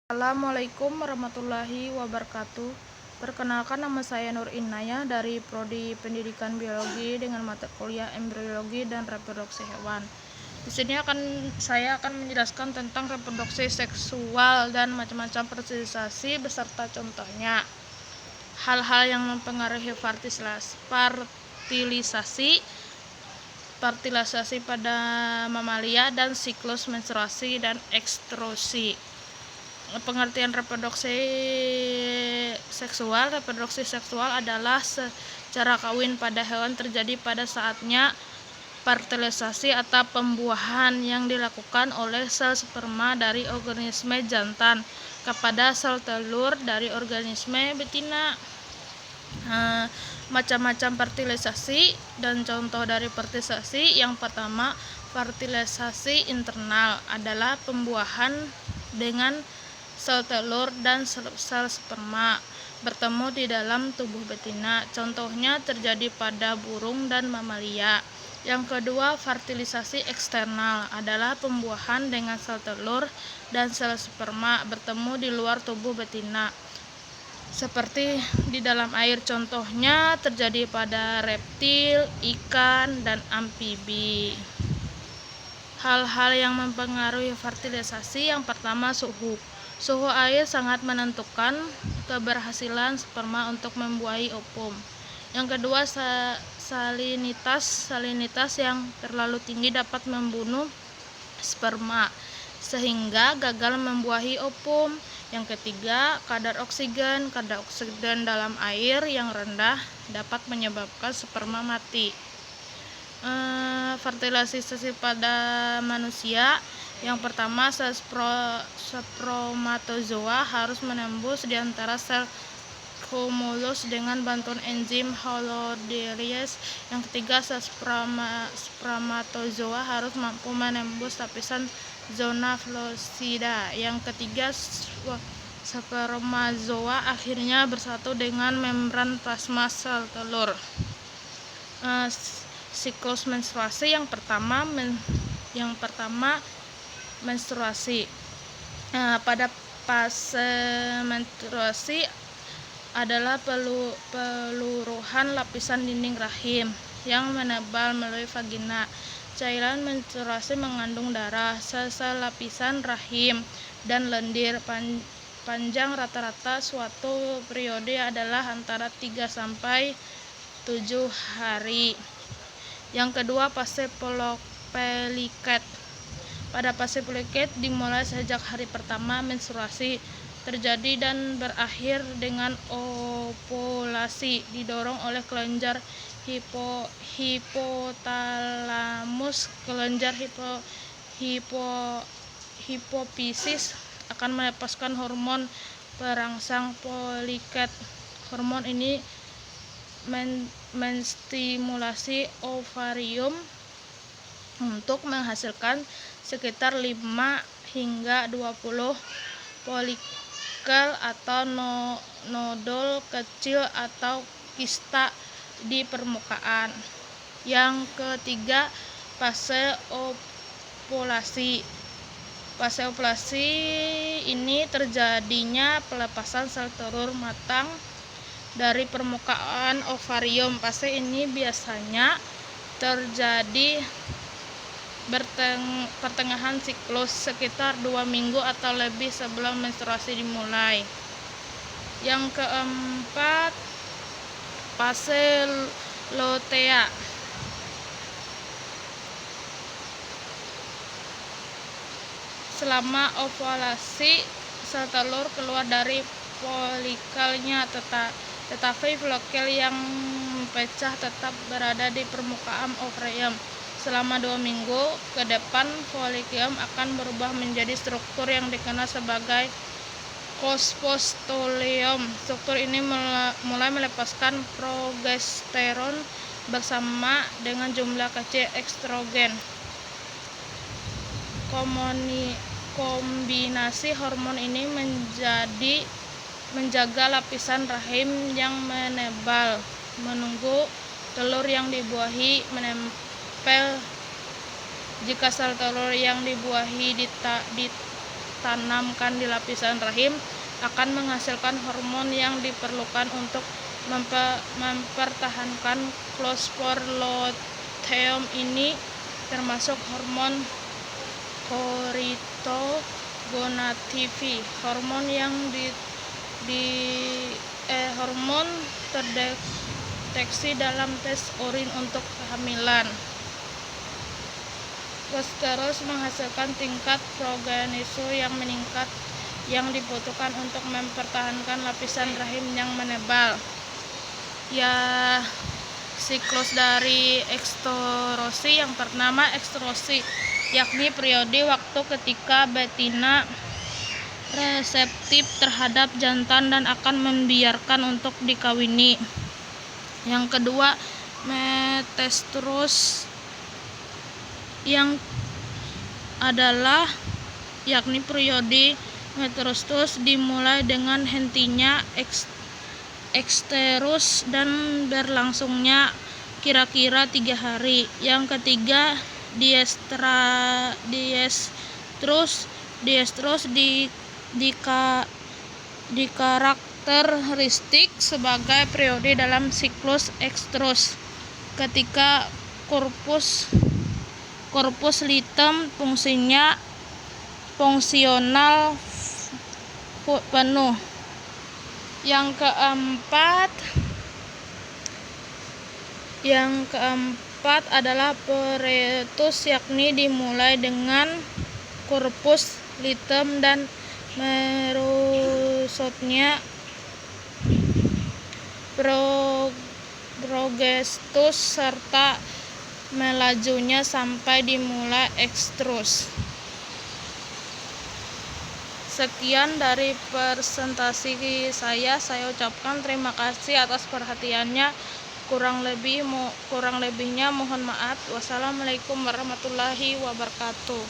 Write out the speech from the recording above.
Assalamualaikum warahmatullahi wabarakatuh. Perkenalkan, nama saya Nur Inaya dari Prodi Pendidikan Biologi dengan mata kuliah Embriologi dan Reproduksi Hewan. Di sini saya akan menjelaskan tentang reproduksi seksual dan macam-macam fertilisasi beserta contohnya. Hal-hal yang mempengaruhi fertilisasi pada mamalia dan siklus menstruasi dan ekstrusi. Pengertian reproduksi seksual adalah secara kawin pada hewan terjadi pada saatnya fertilisasi atau pembuahan yang dilakukan oleh sel sperma dari organisme jantan kepada sel telur dari organisme betina. Macam-macam fertilisasi dan contoh dari fertilisasi. Yang pertama, fertilisasi internal adalah pembuahan dengan sel telur dan sel sperma bertemu di dalam tubuh betina. Contohnya terjadi pada burung dan mamalia. Yang kedua, fertilisasi eksternal adalah pembuahan dengan sel telur dan sel sperma bertemu di luar tubuh betina, seperti di dalam air. Contohnya terjadi pada reptil, ikan, dan amfibi. Hal-hal yang mempengaruhi fertilisasi. Yang pertama, suhu. Suhu air sangat menentukan keberhasilan sperma untuk membuahi ovum. Yang kedua, salinitas. Salinitas yang terlalu tinggi dapat membunuh sperma sehingga gagal membuahi ovum. Yang ketiga, kadar oksigen. Kadar oksigen dalam air yang rendah dapat menyebabkan sperma mati. Fertilisasi pada manusia. Yang pertama, sel spermatozoa harus menembus di antara sel cumulus dengan bantuan enzim halodelase. Yang ketiga, sel spermatozoa harus mampu menembus lapisan zona flaccida. Yang ketiga, spermazoa akhirnya bersatu dengan membran plasma sel telur. Siklus menstruasi. Yang pertama menstruasi. Pada fase menstruasi adalah peluruhan lapisan dinding rahim yang menebal melalui vagina. Cairan menstruasi mengandung darah, sel-sel lapisan rahim, dan lendir. Panjang rata-rata suatu periode adalah antara 3 sampai 7 hari. Yang kedua, fase peliket. Pada fase peliket dimulai sejak hari pertama menstruasi terjadi dan berakhir dengan ovulasi, didorong oleh kelenjar hipotalamus. Kelenjar hipofisis akan melepaskan hormon perangsang peliket. Hormon ini menstimulasi ovarium untuk menghasilkan sekitar 5 hingga 20 folikel atau nodul kecil atau kista di permukaan. Yang ketiga, fase ovulasi. Fase ovulasi ini terjadinya pelepasan sel telur matang dari permukaan ovarium. Fase ini biasanya terjadi pertengahan siklus, sekitar 2 minggu atau lebih sebelum menstruasi dimulai. Yang keempat, fase lutea. Selama ovulasi, sel telur keluar dari folikelnya, tetapi folikel yang pecah tetap berada di permukaan ovarium. Selama 2 minggu ke depan, folikel akan berubah menjadi struktur yang dikenal sebagai cosmostoleum. Struktur ini mulai melepaskan progesteron bersama dengan jumlah kecil estrogen. Kombinasi hormon ini menjaga lapisan rahim yang menebal, menunggu telur yang dibuahi menempel. Jika sel telur yang dibuahi ditanamkan di lapisan rahim akan menghasilkan hormon yang diperlukan untuk mempertahankan clostridium. Ini termasuk hormon koritogonadin, hormon yang hormon terdeteksi dalam tes urin untuk kehamilan. Terus menghasilkan tingkat progesteron yang meningkat yang dibutuhkan untuk mempertahankan lapisan rahim yang menebal. Ya, siklus dari estrasi yang pertama estrasi, yakni periode waktu ketika betina reseptif terhadap jantan dan akan membiarkan untuk dikawini. Yang kedua metastrus, yang adalah yakni periode metastrus dimulai dengan hentinya eksterus dan berlangsungnya kira-kira 3 hari. Yang ketiga diestrus dikarakteristik sebagai periode dalam siklus estrus ketika korpus luteum fungsional penuh. Yang keempat adalah peritus, yakni dimulai dengan korpus luteum dan merusutnya progestus serta melajunya sampai dimulai ekstrus. Sekian dari presentasi saya ucapkan terima kasih atas perhatiannya. Kurang lebihnya mohon maaf. Wassalamualaikum warahmatullahi wabarakatuh.